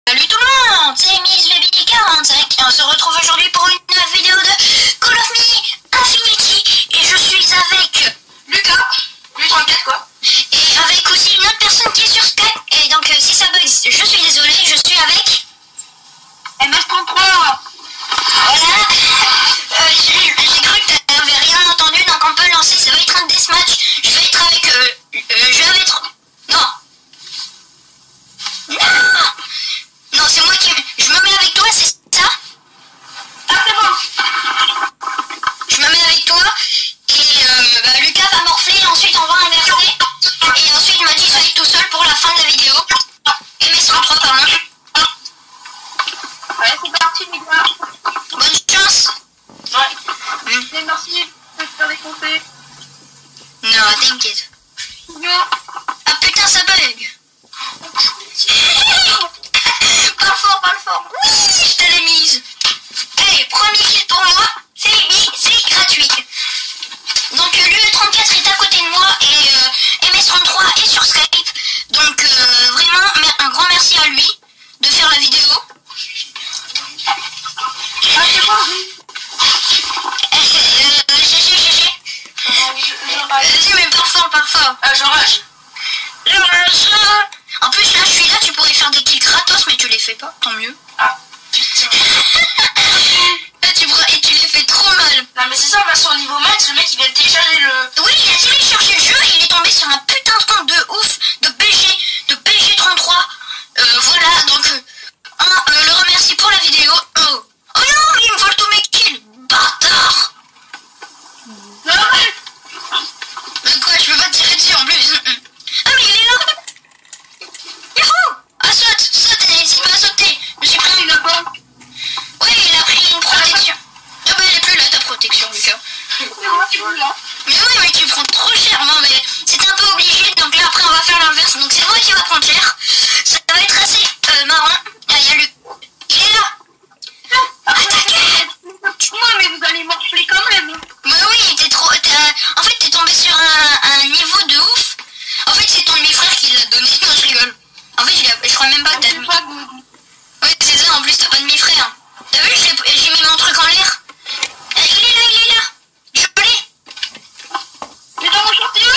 Salut tout le monde, c'est Miss Baby 45 et on se retrouve aujourd'hui pour une nouvelle vidéo de Call of Me Infinity et je suis avec Lucas, lui 34 quoi. Et avec aussi une autre personne qui est sur Skype et donc si ça bug, je suis désolé, je suis avec MS33. Voilà, j'ai cru que t'avais rien entendu donc on peut lancer, ça va être un deathmatch, je vais être avec Non, c'est moi qui... Je me mets avec toi, c'est ça? Ah c'est bon. Je me mets avec toi et Lucas va morfler, ensuite on va inverser et ensuite Mathis va être tout seul pour la fin de la vidéo. Et MS33 pardon. Allez c'est parti les gars. Bonne chance. Ouais. Merci, je peux te faire décompter. Non, t'inquiète. Ah putain ça bug. Parle fort. Oui, je te l'ai mise. Allez, premier kill pour moi. C'est gratuit. Donc l'UE34 est à côté de moi et MS33 est sur Skype. Donc vraiment un grand merci à lui de faire la vidéo. Ah c'est bon, oui. GG. Vas-y mais parle fort. Je rage. En plus là je suis là, tu pourrais faire des kills gratos mais tu les fais pas, tant mieux. Ah putain. Et tu les fais trop mal. Non mais c'est ça, on va sur le niveau max, le mec il vient de télécharger le... Oui, il a téléchargé le jeu et il est tombé sur un putain de compte de ouf de PG33. Voilà, donc le remercie pour la vidéo. Oh non, mais il me vole tous mes kills, bâtard. Non mais... Mais quoi, je peux pas tirer dessus en plus. Ah mais il est là. Yahoo. Ah saute, n'hésite pas à sauter. Je suis pris Il a pas... Oui, il a pris une protection. Ah bah elle est plus là ta protection, Lucas. C'est moi qui vous là. Mais oui, mais tu prends trop cher, non mais c'est un peu obligé, donc là après on va faire l'inverse, donc c'est moi qui va prendre cher. Ça va être assez marrant. Ah, il y a Luc. Il est là. Attaquez. Moi mais vous allez morfler quand même. Bah oui, en fait t'es tombé sur un niveau de ouf. En fait c'est ton demi-frère qui l'a donné, non je rigole. En fait je crois même pas que t'as demi. Oui c'est ça, en plus t'as pas de demi-frère. T'as vu, j'ai mis mon truc en l'air. Il est là. Je l'ai. Mais dans mon chantier.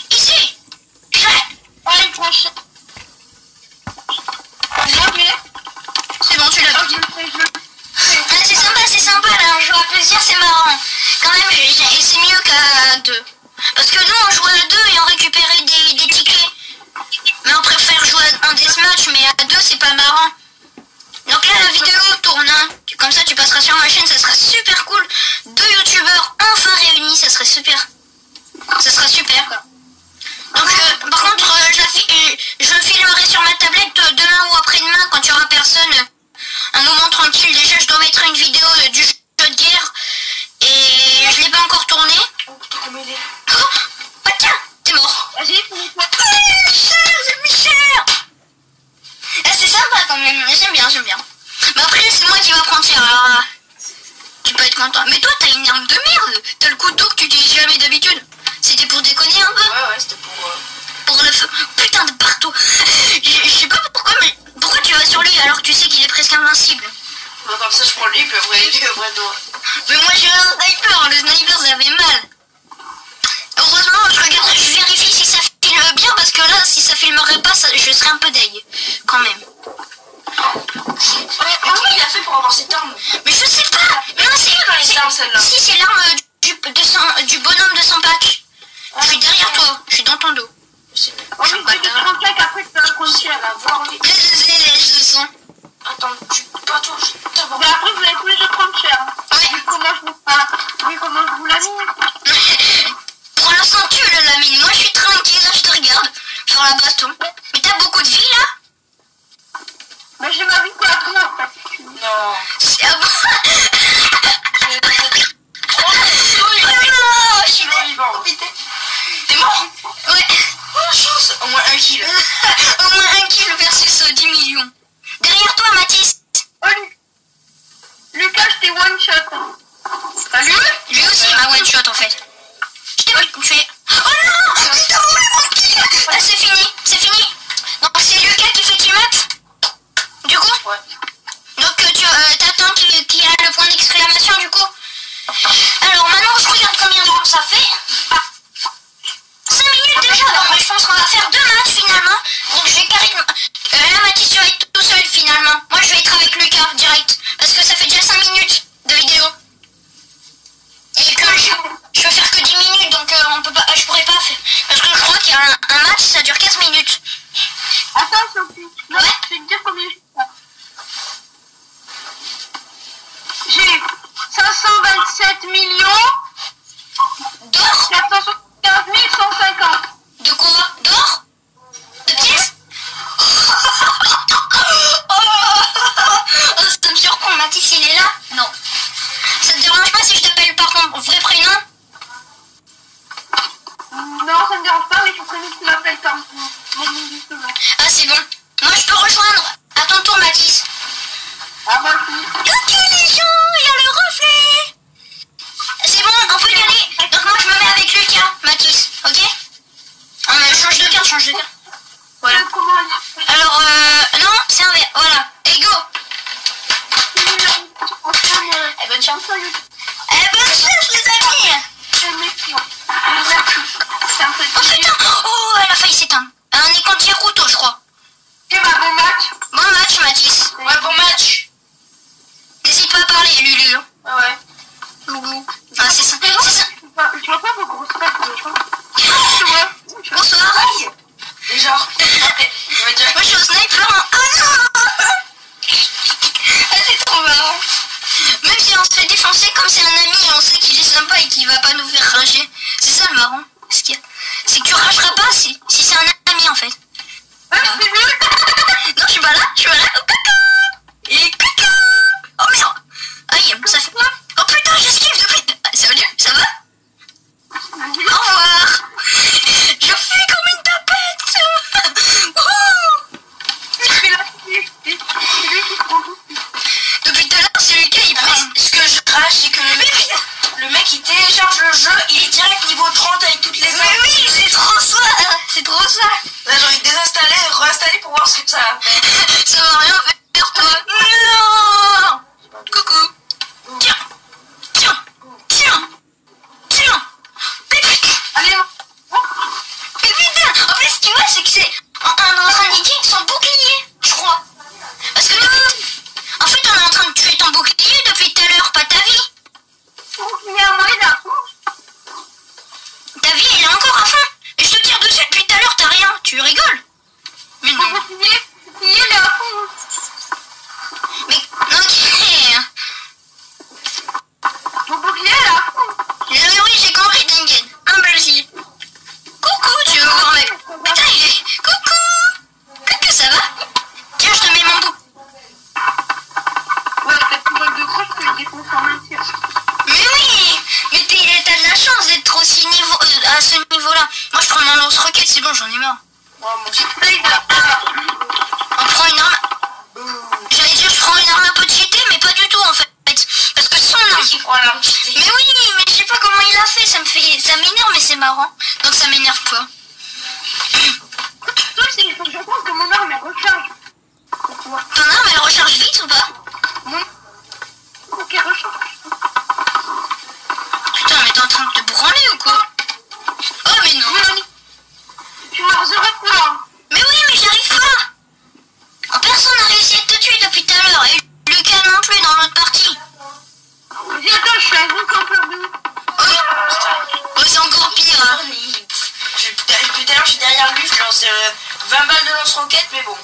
Ici. Allez prochain. Non mais... C'est bon, tu l'as Ah, vu. je le fais. Ah, c'est sympa là, on joue à plaisir, c'est marrant. Quand même, c'est mieux qu'à deux. Parce que nous, on jouait à deux et on récupérait des tickets. Mais on préfère jouer à un deathmatch, mais à deux, c'est pas marrant. Donc là, la vidéo tourne. Hein. Comme ça, tu passeras sur ma chaîne, ça sera super cool. Deux youtubeurs enfin réunis, ça serait super. Ça sera super. Donc, par contre, je filmerai sur ma tablette demain ou après-demain quand il y aura personne. Un moment tranquille. Déjà, je dois mettre une vidéo du jeu de guerre et je l'ai pas encore tourné. Oh, tiens, t'es mort. Vas-y, finis-toi. Michel. C'est sympa quand même. J'aime bien. Mais après, c'est moi qui va prendre cher. Alors, tu peux être content. Mais toi, t'as une arme de merde. T'as le couteau que tu utilises jamais d'habitude. C'était pour déconner un peu. Ouais, c'était pour le feu. Putain de partout. Je sais pas pourquoi, mais pourquoi tu vas sur lui alors que tu sais qu'il est presque invincible? Bah, comme ça, je prends lui, puis après, lui, après, toi. Mais moi, j'ai un sniper. Le sniper, ça fait mal. Heureusement, je vérifie si ça filme bien parce que là, si ça filmerait pas, je serais un peu deg. Quand même. Comment il a fait pour avoir cette arme? Mais je sais pas. Mais non, dans les armes, celle-là. Si, c'est l'arme du bonhomme de 100 packs. Je suis derrière toi. Je suis dans ton dos. On est du 35, après, tu vas continuer à la voir. Je le sens. Attends, tu peux pas toi, mais après, vous allez tous les deux prendre cher. Ouais. Vu comment je vous la mine. Pour l'instant, tu le lamines. Moi, je suis tranquille. Là, je te regarde. Faire la baston. Mais t'as beaucoup de vie, là? Mais j'ai ma vie pour la trouver, en fait. Non. C'est à bon. Je suis mort vivant. T'es mort? Ouais. Oh, la chance. Au moins un kill. Au moins un kill versus Alors maintenant, je regarde combien de temps ça fait. 5 minutes déjà. Bon, mais je pense qu'on va faire 2 matchs finalement. Donc je vais carrément... là, Mathis, tu vas être tout seul finalement. Moi, je vais être avec Lucas direct. Parce que ça fait déjà 5 minutes de vidéo. Et que je peux faire que 10 minutes, donc on peut pas, je pourrais pas faire. Parce que je crois qu'il y a un match, ça dure 15 minutes. Attends, Sophie. Non, Ouais. je vais te dire combien j'ai 527 millions D'or 475 150. De quoi? D'or? De pièces? Oh, ça me surprend, Mathis, il est là? Non. Ça te dérange pas si je t'appelle par ton vrai prénom? Non, ça me dérange pas, mais il faut que tu m'appelles comme mon nom justement. Ah, c'est bon. Moi, je peux rejoindre. À ton tour, Mathis. Ah, moi aussi. Coucou les gens, il y a le reflet. C'est bon, on peut y aller. Donc moi, je me mets avec Lucas, Mathis, ok? Change de carte, change de carte. Voilà. Comment aller? Alors, non, c'est un verre. Voilà. Et go. Eh ben, tiens, ça y est. Eh, bonne chance, les amis. Oh putain. Oh, elle a failli s'éteindre. On est contre Yakuto, je crois. Et bah, bon match. Bon match, Mathis. Ouais, bon match. N'hésite pas à parler, Lulu. Ah ouais. Loulou. Ah, c'est ça. C'est ça. Je vois pas vos grosses têtes. Bonsoir. Et genre, après, je vais dire. Moi, je suis au sniper. Oh non. Ah, c'est trop marrant. Même si on se fait défoncer, comme c'est un ami, on sait qu'il est sympa et qu'il va pas nous faire rager. C'est ça le marrant. C'est que tu rageras pas si c'est un ami en fait. Non, je suis pas là. Oh, coucou. Et coucou. Oh merde. Aïe, ça fait quoi? Oh putain, j'esquive depuis... Salut, ça va? Au revoir. Je fais comme une tapette. Oh. Depuis tout à l'heure, c'est Lucas, il presse. Ce que je crache, c'est que le mec il télécharge le jeu, il est direct niveau 30 avec toutes les armes. Mais oui, c'est trop ça. C'est trop ça. Là j'ai envie de désinstaller, réinstaller pour voir ce que ça va faire. Ça va rien faire, toi. Non. Coucou. Tiens. Allez, Mais putain, en plus, tu vois, c'est que c'est... On est en train d'indiquer son bouclier, je crois. Parce que en fait, on est en train de tuer ton bouclier depuis tout à l'heure, pas ta vie. il y a un moyen là. Ta vie, elle est encore à fond. Et je te tire dessus depuis tout à l'heure, t'as rien. Tu rigoles. Mais non. Mon bouclier, il est à fond. Mais, ok. Mon bouclier est à fond. Oui, j'ai compris, Dingen. Un Belgique. Coucou, tu veux voir mec. Putain, il est... Coucou, ça va? Tiens, je te mets mon bout. Ouais, peut-être une balle de croche que je défonce en maintien. Mais oui. Mais t'as de la chance d'être aussi à ce niveau-là. Moi, je prends mon lance-roquette, c'est bon, j'en ai marre. Ouais, moi aussi. On prend une arme... J'allais dire, je prends une arme un peu cheatée, mais pas du tout, en fait. Parce que son arme... Qui prend l'arme cheatée. Mais oui, mais je sais pas comment il a fait, ça m'énerve, mais c'est marrant. Donc ça m'énerve quoi. Toi, il faut que je pense que mon arme elle recharge. Ton arme, elle recharge vite ou pas? Non. Faut qu'elle recharge. Putain, mais t'es en train de te branler ou quoi? Oh mais non. Tu m'as resurrecté là. Mais oui, mais j'arrive pas. Oh, personne n'a réussi à te tuer depuis tout à l'heure. Et Lucas non plus dans l'autre partie. Vas-y, attends, je suis un gros campeur de... Oh, c'est encore pire. Hein. Depuis tout à l'heure, je suis derrière lui, je lance 20 balles de lance-roquette, mais bon.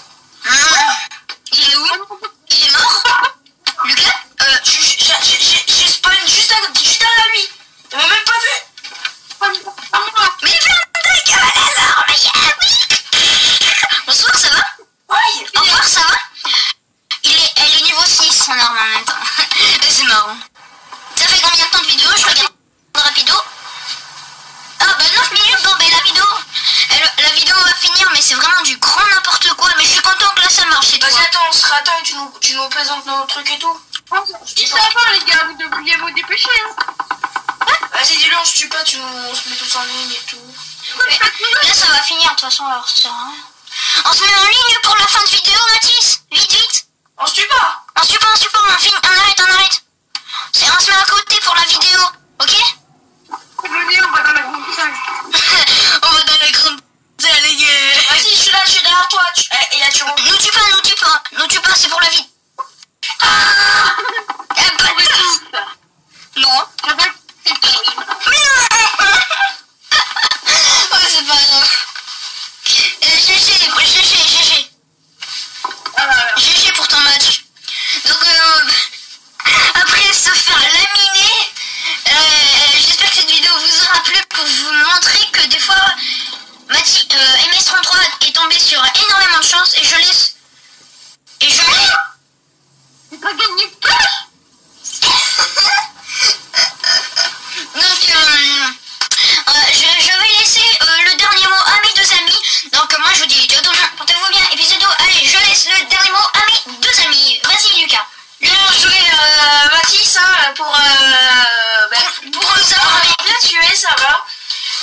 Il est où? Il est mort? Lucas? J'ai spawn juste derrière lui. Il m'a même pas vu. Mais ferme ta gueule alors, mais bonsoir, ça va? Ouais. Au revoir, ça va? Elle est niveau 6 son arme en même temps. C'est marrant. Ça fait combien de temps de vidéo? Je regarde rapido. Ah bah 9 minutes, bon bah la vidéo va finir, mais c'est vraiment du grand n'importe quoi. Mais je suis content que là ça marche, c'est tout. Vas-y, attends, on se rattend et tu nous présentes nos trucs et tout. Si ça va les gars, vous devriez vous dépêcher. Vas-y, dis-le, on se tue pas, on se met tous en ligne et tout. Mais là ça va finir de toute façon, alors ça sert à rien. On se met en ligne pour la fin de vidéo, Mathis. Vite. On se tue pas. On se tue pas, on arrête. On se met à côté pour la vidéo. pas. Ne tue pas, c'est pour la vie. Ah, pas de tout. Non. Je veux que c'est terrible. Oh, c'est pas grave. GG. Ah, voilà. GG pour ton match. Donc, après se faire laminer, j'espère que cette vidéo vous aura plu pour vous montrer que des fois, MS33 est tombé sur énormément de chance et je laisse. Et je l'ai. J'ai pas gagné de cash. Donc, je vais laisser le dernier mot à mes deux amis. Donc, moi je vous dis ciao tout le monde, portez-vous bien. Épisode 2, allez, je laisse le dernier mot à mes deux amis. Vas-y, Lucas. Bien joué Mathis hein, pour nous avoir bien tué, ça va.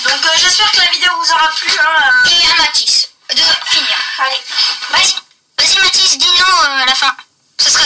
Donc j'espère que la vidéo vous aura plu. Hein, Et à Mathis de finir. Allez. Vas-y, Mathis, dis-nous à la fin. Ce sera